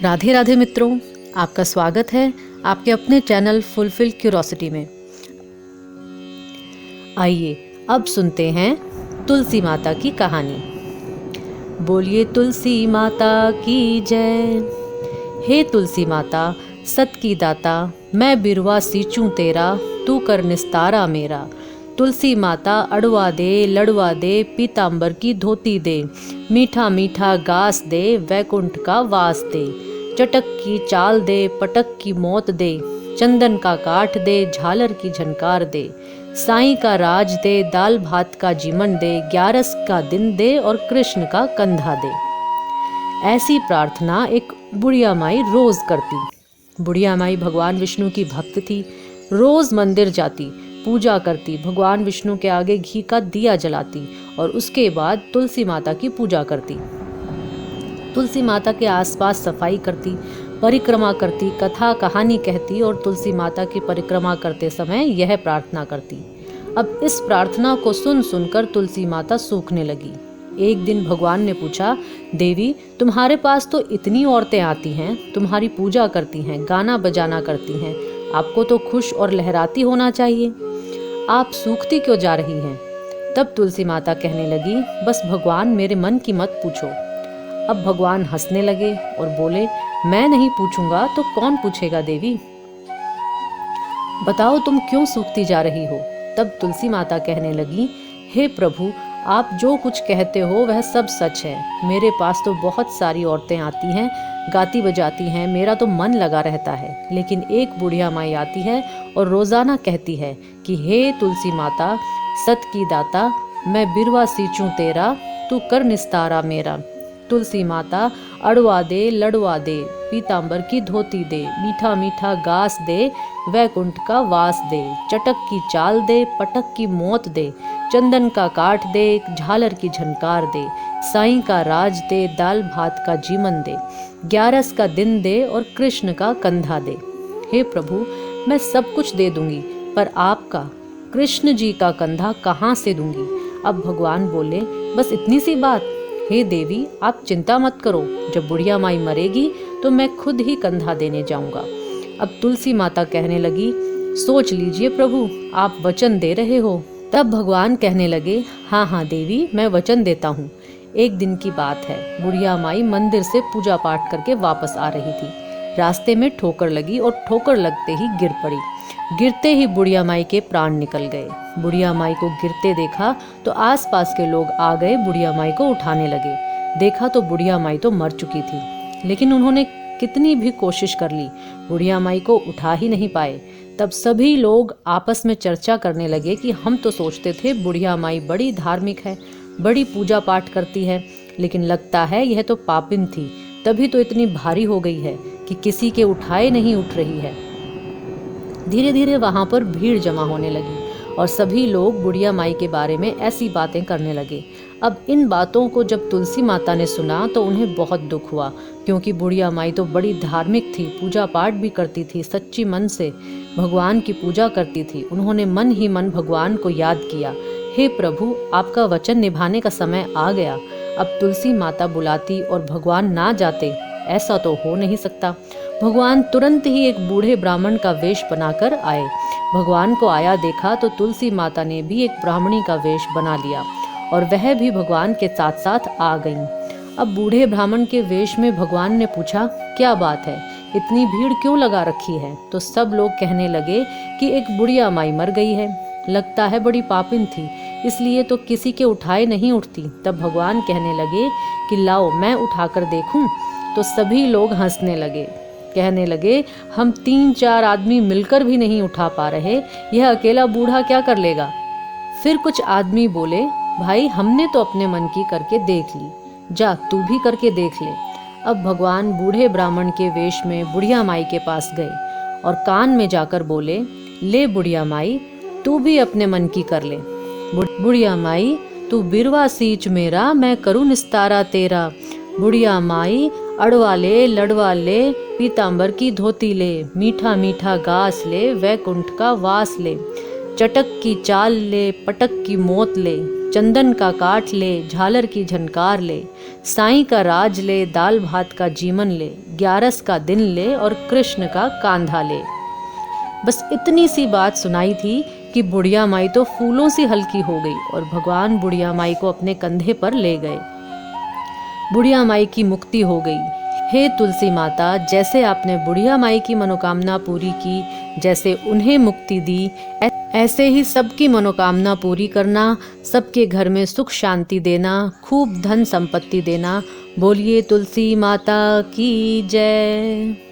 राधे राधे मित्रों, आपका स्वागत है आपके अपने चैनल फुलफिल क्यूरोसिटी में। आइए अब सुनते हैं तुलसी माता की कहानी। बोलिए तुलसी माता की जय। हे तुलसी माता सत की दाता, मैं बिरवा सींचूं तेरा, तू कर निस्तारा मेरा। तुलसी माता अड़वा दे लड़वा दे, पीतांबर की धोती दे, मीठा मीठा गास दे, वैकुंठ का वास दे। चटक की चाल दे, पटक की मौत दे, चंदन का काठ दे, झालर की झनकार दे। साईं का राज दे, दाल भात का जीवन दे, 11 का दिन दे और कृष्ण का कंधा दे। ऐसी प्रार्थना एक बुढ़िया माई रोज करती। बुढ़िया माई भगवान विष्णु की भक्त थी। रोज मंदिर जाती, पूजा करती, भगवान विष्णु के आगे घी का दिया जलाती और उसके बाद तुलसी माता की पूजा करती। तुलसी माता के आसपास सफाई करती, परिक्रमा करती, कथा कहानी कहती और तुलसी माता की परिक्रमा करते समय यह प्रार्थना करती। अब इस प्रार्थना को सुन सुनकर तुलसी माता सूखने लगी। एक दिन भगवान ने पूछा, देवी तुम्हारे पास तो इतनी औरतें आती हैं, तुम्हारी पूजा करती हैं, गाना बजाना करती हैं, आपको तो खुश और लहराती होना चाहिए, आप सूखती क्यों जा रही हैं? तब तुलसी माता कहने लगी, बस भगवान मेरे मन की मत पूछो। अब भगवान हंसने लगे और बोले, मैं नहीं पूछूंगा तो कौन पूछेगा देवी, बताओ तुम क्यों सूखती जा रही हो? तब तुलसी माता कहने लगी, हे प्रभु आप जो कुछ कहते हो वह सब सच है। मेरे पास तो बहुत सारी औरतें आती हैं, गाती बजाती हैं, मेरा तो मन लगा रहता है, लेकिन एक बुढ़िया माई आती है और रोजाना कहती है कि हे तुलसी माता सत की दाता, मैं बिरवा सींचूं तेरा, तू कर निस्तारा मेरा। तुलसी माता अड़वा दे लड़वा दे, पीतांबर की धोती दे, मीठा मीठा गास दे, वैकुंठ का वास दे। चटक की चाल दे, पटक की मौत दे, चंदन का काठ दे, झालर की झनकार दे। साईं का राज दे, दाल भात का जीवन दे, 11 का दिन दे और कृष्ण का कंधा दे। हे प्रभु मैं सब कुछ दे दूंगी, पर आपका कृष्ण जी का कंधा कहाँ से दूंगी? अब भगवान बोले, बस इतनी सी बात? हे देवी आप चिंता मत करो, जब बुढ़िया माई मरेगी तो मैं खुद ही कंधा देने जाऊंगा। अब तुलसी माता कहने लगी, सोच लीजिए प्रभु, आप वचन दे रहे हो? तब भगवान कहने लगे, हाँ हाँ देवी मैं वचन देता हूँ। एक दिन की बात है, बुढ़िया माई मंदिर से पूजा पाठ करके वापस आ रही थी। रास्ते में ठोकर लगी और ठोकर लगते ही गिर पड़ी। गिरते ही बुढ़िया माई के प्राण निकल गए। बुढ़िया माई को गिरते देखा तो आसपास के लोग आ गए, बुढ़िया माई को उठाने लगे। देखा तो बुढ़िया माई तो मर चुकी थी, लेकिन उन्होंने कितनी भी कोशिश कर ली, बुढ़िया माई को उठा ही नहीं पाए। तब सभी लोग आपस में चर्चा करने लगे कि हम तो सोचते थे बुढ़िया माई बड़ी धार्मिक है, बड़ी पूजा पाठ करती है, लेकिन लगता है यह तो पापिन थी, तभी तो इतनी भारी हो गई है कि किसी के उठाए नहीं उठ रही है। धीरे धीरे वहां पर भीड़ जमा होने लगी और सभी लोग बुढ़िया माई के बारे में ऐसी बातें करने लगे। अब इन बातों को जब तुलसी माता ने सुना तो उन्हें बहुत दुख हुआ, क्योंकि बुढ़िया माई तो बड़ी धार्मिक थी, पूजा पाठ भी करती थी, सच्ची मन से भगवान की पूजा करती थी। उन्होंने मन ही मन भगवान को याद किया, हे प्रभु आपका वचन निभाने का समय आ गया। अब तुलसी माता बुलाती और भगवान ना जाते, ऐसा तो हो नहीं सकता। भगवान तुरंत ही एक बूढ़े ब्राह्मण का वेश बनाकर आए। भगवान को आया देखा तो तुलसी माता ने भी एक ब्राह्मणी का वेश बना लिया और वह भी भगवान के साथ साथ आ गईं। अब बूढ़े ब्राह्मण के वेश में भगवान ने पूछा, क्या बात है, इतनी भीड़ क्यों लगा रखी है? तो सब लोग कहने लगे कि एक बुढ़िया माई मर गई है, लगता है बड़ी पापिन थी, इसलिए तो किसी के उठाए नहीं उठती। तब भगवान कहने लगे कि लाओ मैं उठाकर देखूं। तो सभी लोग हंसने लगे, कहने लगे, हम 3-4 आदमी मिलकर भी नहीं उठा पा रहे, यह अकेला बूढ़ा क्या कर लेगा? फिर कुछ आदमी बोले, भाई हमने तो अपने मन की करके देख ली, जा तू भी करके देख ले। अब भगवान बूढ़े ब्राह्मण के वेश में बुढ़िया माई के पास गए और कान में जाकर बोले, ले बुढ़िया माई तू भी अपने मन की कर ले। बुढ़िया माई तू बिरवा सींच मेरा, मैं करूँ निस्तारा तेरा। बुढ़िया माई अड़वा ले लड़वा ले, पीतांबर की धोती ले, मीठा मीठा गास ले, वैकुंठ का वास ले। चटक की चाल ले, पटक की मौत ले, चंदन का काठ ले, झालर की झनकार ले। साईं का राज ले, दाल भात का जीवन ले, ग्यारस का दिन ले और कृष्ण का कांधा ले। बस इतनी सी बात सुनाई थी कि बुढ़िया माई तो फूलों सी हल्की हो गई और भगवान बुढ़िया माई को अपने कंधे पर ले गए। बुढ़िया माई की मुक्ति हो गई। हे तुलसी माता, जैसे आपने बुढ़िया माई की मनोकामना पूरी की, जैसे उन्हें मुक्ति दी, ऐसे ही सबकी मनोकामना पूरी करना, सबके घर में सुख शांति देना, खूब धन संपत्ति देना। बोलिए तुलसी माता की जय।